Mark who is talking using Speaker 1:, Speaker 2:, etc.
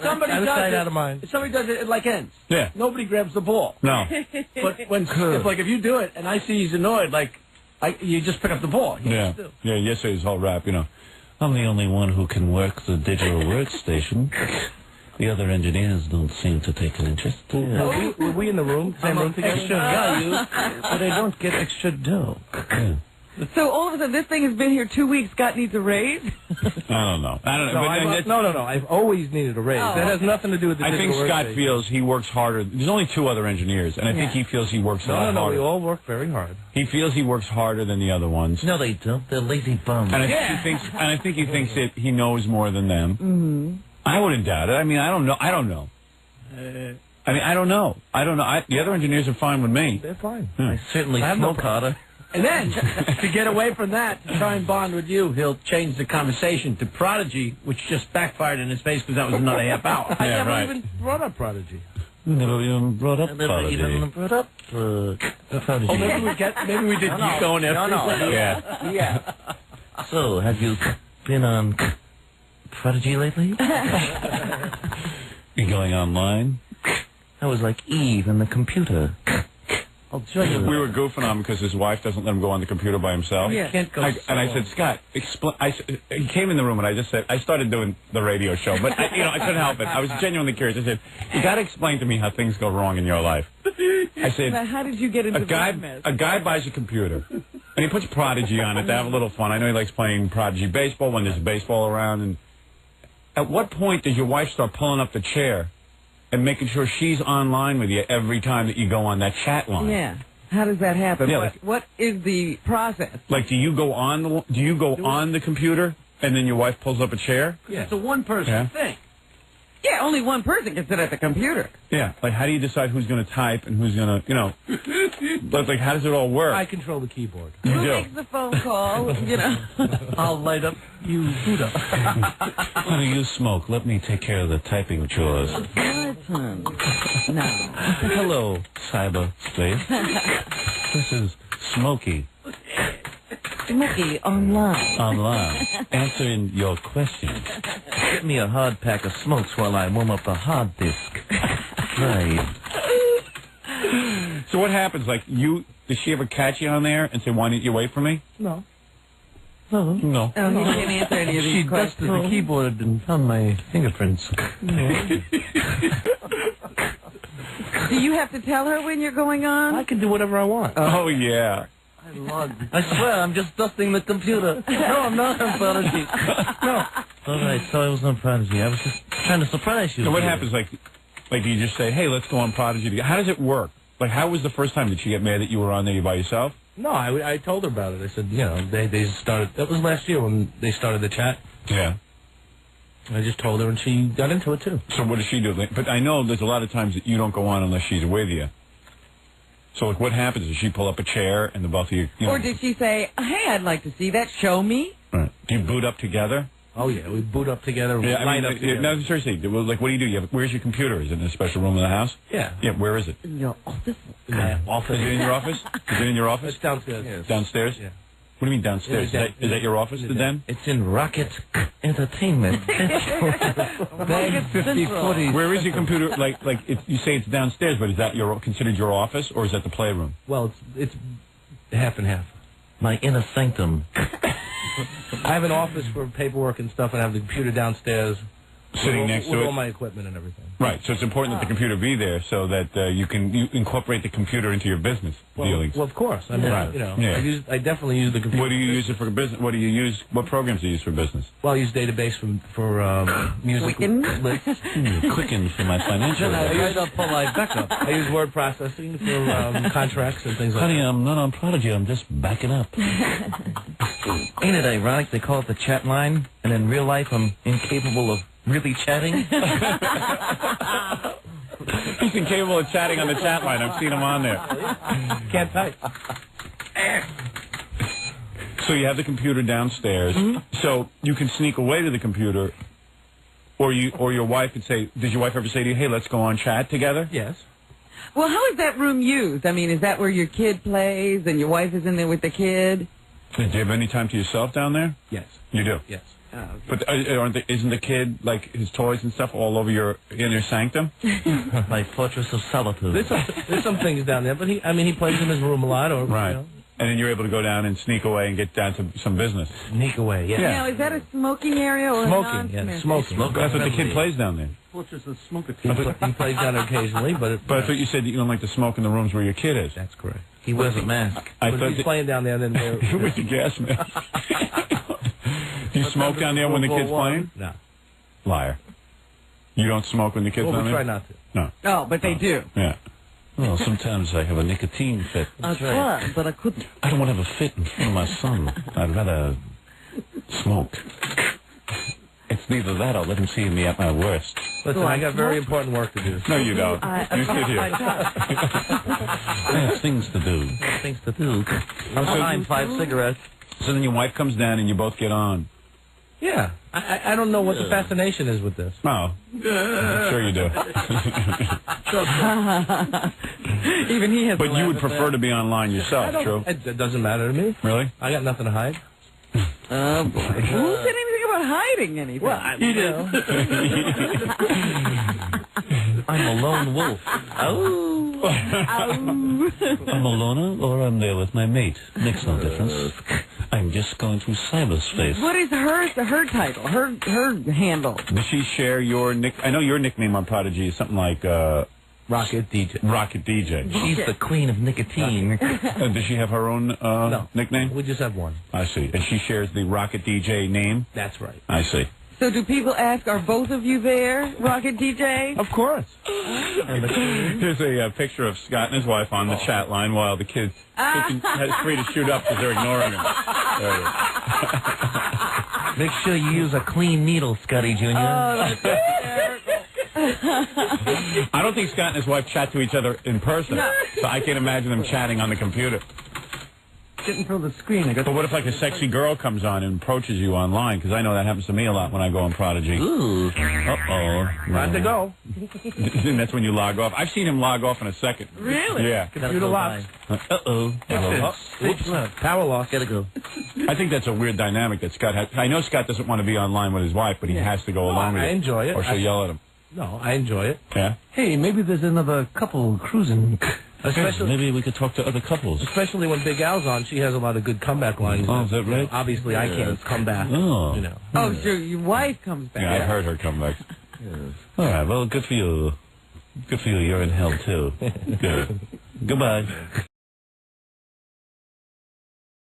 Speaker 1: Somebody
Speaker 2: out of
Speaker 1: does
Speaker 2: sight,
Speaker 1: it.
Speaker 2: out of mind.
Speaker 1: Somebody does it like ends.
Speaker 3: Yeah.
Speaker 1: Nobody grabs the ball.
Speaker 3: No.
Speaker 1: But when if you do it and I see he's annoyed, you just pick up the ball.
Speaker 3: Yeah. Yeah. Yesterday's whole rap, I'm the only one who can work the digital workstation. The other engineers don't seem to take an interest.
Speaker 2: Were we in the room? Same room together?
Speaker 4: Extra value, but I don't get extra dough.
Speaker 3: Yeah.
Speaker 5: So all of a sudden, this thing has been here 2 weeks. Scott needs a raise?
Speaker 3: I don't know.
Speaker 2: No. I've always needed a raise.
Speaker 5: Oh,
Speaker 2: that has nothing to do with the
Speaker 3: I think
Speaker 2: digital
Speaker 3: Scott
Speaker 2: workstation.
Speaker 3: feels he works harder. There's only 2 other engineers, and I think he feels he works a lot harder.
Speaker 2: We all work very hard.
Speaker 3: He feels he works harder than the other ones.
Speaker 4: No, they don't. They're lazy bums.
Speaker 3: And I think he thinks that he knows more than them. Mm-hmm. I wouldn't doubt it. I mean, I don't know. I don't know. The other engineers are fine with me.
Speaker 2: They're fine.
Speaker 4: I certainly smoke harder.
Speaker 1: And then, to get away from that, to try and bond with you, he'll change the conversation to Prodigy, which just backfired in his face because that was another half hour.
Speaker 2: I never even brought up Prodigy.
Speaker 3: You never even brought up
Speaker 4: Prodigy.
Speaker 1: Oh, maybe we did keep going after.
Speaker 3: Yeah.
Speaker 4: So, have you been on Prodigy lately?
Speaker 3: You going online?
Speaker 4: I was like Eve in the computer. I'll join you.
Speaker 3: We were goofing on him because his wife doesn't let him go on the computer by himself.
Speaker 1: Yeah. Can't go
Speaker 3: and I said, Scott, explain. He came in the room and I just said, I started doing the radio show, but I couldn't help it. I was genuinely curious. I said, you got to explain to me how things go wrong in your life. I said,
Speaker 5: Now, how did you get into that mess?
Speaker 3: A guy buys a computer and he puts Prodigy on it to have a little fun. I know he likes playing Prodigy baseball when there's baseball around. And at what point does your wife start pulling up the chair and making sure she's online with you every time that you go on that chat line?
Speaker 5: Yeah. How does that happen?
Speaker 3: Yeah,
Speaker 5: what is the process?
Speaker 3: Like, do you go on the computer and then your wife pulls up a chair?
Speaker 1: Yeah. It's a one-person thing.
Speaker 5: Yeah, only one person can sit at the computer.
Speaker 3: Yeah. Like, how do you decide who's going to type and who's going to, like, how does it all work?
Speaker 2: I control the keyboard.
Speaker 3: You
Speaker 5: Who
Speaker 3: do.
Speaker 5: makes the phone call?
Speaker 4: I'll light up you boot up.
Speaker 3: How do you smoke? Let me take care of the typing chores.
Speaker 5: Martin. No.
Speaker 3: Hello, cyberspace. This is Smokey.
Speaker 5: Smokey online.
Speaker 3: Online. Answering your questions.
Speaker 4: Get me a hard pack of smokes while I warm up the hard disk. Right.
Speaker 3: So what happens? Like, does she ever catch you on there and say, why didn't you wait for me?
Speaker 2: No.
Speaker 3: No.
Speaker 5: Oh, he can't answer any of these
Speaker 4: She
Speaker 5: questions.
Speaker 4: dusted the keyboard and found my fingerprints.
Speaker 5: Do you have to tell her when you're going on?
Speaker 2: I can do whatever I want.
Speaker 3: Oh, yeah.
Speaker 4: I swear, I'm just dusting the computer. No, I'm not on Prodigy. No. All right, so I was on Prodigy. I was just trying to surprise you.
Speaker 3: So what happens? Like, do you just say, hey, let's go on Prodigy together? How does it work? Like, how was the first time? Did she get mad that you were on there by yourself?
Speaker 2: No, I told her about it. I said, they started. That was last year when they started the chat.
Speaker 3: Yeah.
Speaker 2: I just told her, and she got into it, too.
Speaker 3: So what does she do? But I know there's a lot of times that you don't go on unless she's with you. So, like, what happens? Does she pull up a chair and the both of you...
Speaker 5: Or did she say, hey, I'd like to see that, show me?
Speaker 3: Right. Do you boot up together?
Speaker 2: Oh, yeah, we boot up together,
Speaker 3: Yeah,
Speaker 2: light up together.
Speaker 3: No, seriously, like, what do you do? Where's your computer? Is it in a special room in the house?
Speaker 2: Yeah.
Speaker 3: Yeah, where is it?
Speaker 5: In your office?
Speaker 3: Is it in your office? Is it in your office?
Speaker 2: It's downstairs. Yes.
Speaker 3: Downstairs?
Speaker 2: Yeah.
Speaker 3: What do you mean downstairs? Is that your office, the den?
Speaker 4: It's in Rocket Entertainment. Bag 5040.
Speaker 3: Where is your computer? You say it's downstairs, but is that considered your office, or is that the playroom?
Speaker 2: Well, it's half and half.
Speaker 4: My inner sanctum.
Speaker 2: I have an office for paperwork and stuff, and I have the computer downstairs.
Speaker 3: Sitting next to
Speaker 2: with
Speaker 3: it?
Speaker 2: all my equipment and everything.
Speaker 3: Right, so it's important that the computer be there so that you incorporate the computer into your business dealings.
Speaker 2: Well, of course. I mean,
Speaker 3: Yeah.
Speaker 2: I definitely use the computer.
Speaker 3: What do you use it for business? What programs do you use for business?
Speaker 2: Well, I use database for music.
Speaker 5: Quicken?
Speaker 3: Quicken for my financial.
Speaker 2: I use word processing for contracts and things like
Speaker 3: Honey,
Speaker 2: that.
Speaker 3: I'm not on Prodigy. I'm just backing up.
Speaker 4: Ain't it ironic they call it the chat line, and in real life I'm incapable of really chatting?
Speaker 3: He's incapable of chatting on the chat line. I've seen him on there.
Speaker 2: Can't type.
Speaker 3: So you have the computer downstairs. So you can sneak away to the computer, or your wife could say, did your wife ever say to you, hey, let's go on chat together?
Speaker 2: Yes.
Speaker 5: Well, how is that room used? I mean, is that where your kid plays and your wife is in there with the kid?
Speaker 3: Do you have any time to yourself down there?
Speaker 2: Yes.
Speaker 3: You do?
Speaker 2: Yes.
Speaker 3: But isn't the kid, like, his toys and stuff all over in your sanctum?
Speaker 4: My fortress of solitude.
Speaker 2: There's some things down there, but he plays in his room a lot, or
Speaker 3: Right.
Speaker 2: you know,
Speaker 3: And then you're able to go down and sneak away and get down to some business.
Speaker 2: sneak away. Yeah,
Speaker 5: Now, is that a smoking area or
Speaker 2: smoking.
Speaker 5: a
Speaker 2: Yeah,
Speaker 5: non-smoking?
Speaker 2: smoking.
Speaker 3: That's what the kid plays down there.
Speaker 1: Fortress of Smoker.
Speaker 2: He plays down there occasionally, but
Speaker 3: But I thought you said that you don't like to smoke in the rooms where your kid is.
Speaker 2: that's correct.
Speaker 4: He wears a mask.
Speaker 3: I
Speaker 2: But
Speaker 3: thought
Speaker 2: if he's playing down there, then we're
Speaker 3: with the gas mask. Do you smoke down there when the kid's playing?
Speaker 2: no.
Speaker 3: Liar. You don't smoke when the kid's
Speaker 2: Well,
Speaker 3: down
Speaker 2: we
Speaker 3: there?
Speaker 2: try not to.
Speaker 3: No.
Speaker 5: Oh, but they do.
Speaker 3: Yeah.
Speaker 4: Well, sometimes I have a nicotine fit.
Speaker 5: I tried, but I couldn't.
Speaker 4: I don't want to have a fit in front of my son. I'd rather smoke. It's neither that or let him see me at my worst.
Speaker 2: Listen, I got very important work to do.
Speaker 3: No, you don't. You sit here.
Speaker 4: I have things to do.
Speaker 2: Things to do.
Speaker 4: I'm behind 5 cigarettes.
Speaker 3: So then your wife comes down and you both get on.
Speaker 2: Yeah, I don't know what the fascination is with this.
Speaker 3: Oh. I'm sure you do.
Speaker 5: Even he has.
Speaker 3: But you would prefer to be online yourself, true?
Speaker 2: It doesn't matter to me.
Speaker 3: Really?
Speaker 2: I got nothing to hide.
Speaker 5: Oh boy. Who said anything about hiding anything?
Speaker 2: Well, he did.
Speaker 4: I'm a lone wolf.
Speaker 5: Oh.
Speaker 4: I'm a loner or I'm there with my mate. Makes no difference. I'm just going through cyberspace.
Speaker 5: What is her title? Her handle?
Speaker 3: Does she share your nick? I know your nickname on Prodigy is something like
Speaker 2: Rocket DJ.
Speaker 3: Rocket DJ.
Speaker 4: She's the queen of nicotine.
Speaker 3: Does she have her own nickname?
Speaker 2: We just have one.
Speaker 3: I see. And she shares the Rocket DJ name?
Speaker 2: That's right.
Speaker 3: I see.
Speaker 5: So do people ask, are both of you there, Rocket DJ?
Speaker 2: Of course.
Speaker 3: Here's a picture of Scott and his wife on the chat line while the kid has free to shoot up because they're ignoring him. There it is.
Speaker 4: Make sure you use a clean needle, Scotty Jr.
Speaker 5: Oh, that's
Speaker 3: I don't think Scott and his wife chat to each other in person, so I can't imagine them chatting on the computer.
Speaker 1: Getting through the screen.
Speaker 3: But what if like a sexy girl comes on and approaches you online? Because I know that happens to me a lot when I go on Prodigy.
Speaker 4: Ooh. Uh-oh.
Speaker 2: Time to go.
Speaker 3: And that's when you log off. I've seen him log off in a second.
Speaker 5: Really?
Speaker 3: Yeah.
Speaker 2: Computer locks.
Speaker 4: Uh-oh.
Speaker 2: Whoops. Power lock.
Speaker 4: Gotta go.
Speaker 3: I think that's a weird dynamic that Scott has. I know Scott doesn't want to be online with his wife, but he has to go along with it.
Speaker 2: I enjoy it.
Speaker 3: Or she'll yell at him.
Speaker 2: No, I enjoy it.
Speaker 3: Yeah?
Speaker 1: Hey, maybe there's another couple cruising.
Speaker 4: Maybe we could talk to other couples.
Speaker 2: Especially when Big Al's on, she has a lot of good comeback lines.
Speaker 4: Oh, is that right?
Speaker 2: Obviously, I can't come back.
Speaker 4: Oh.
Speaker 2: You know.
Speaker 5: Oh, so your wife comes back.
Speaker 3: Yeah, I've heard her come back.
Speaker 4: All right, well, good for you. Good for you. You're in hell, too. Good. Goodbye.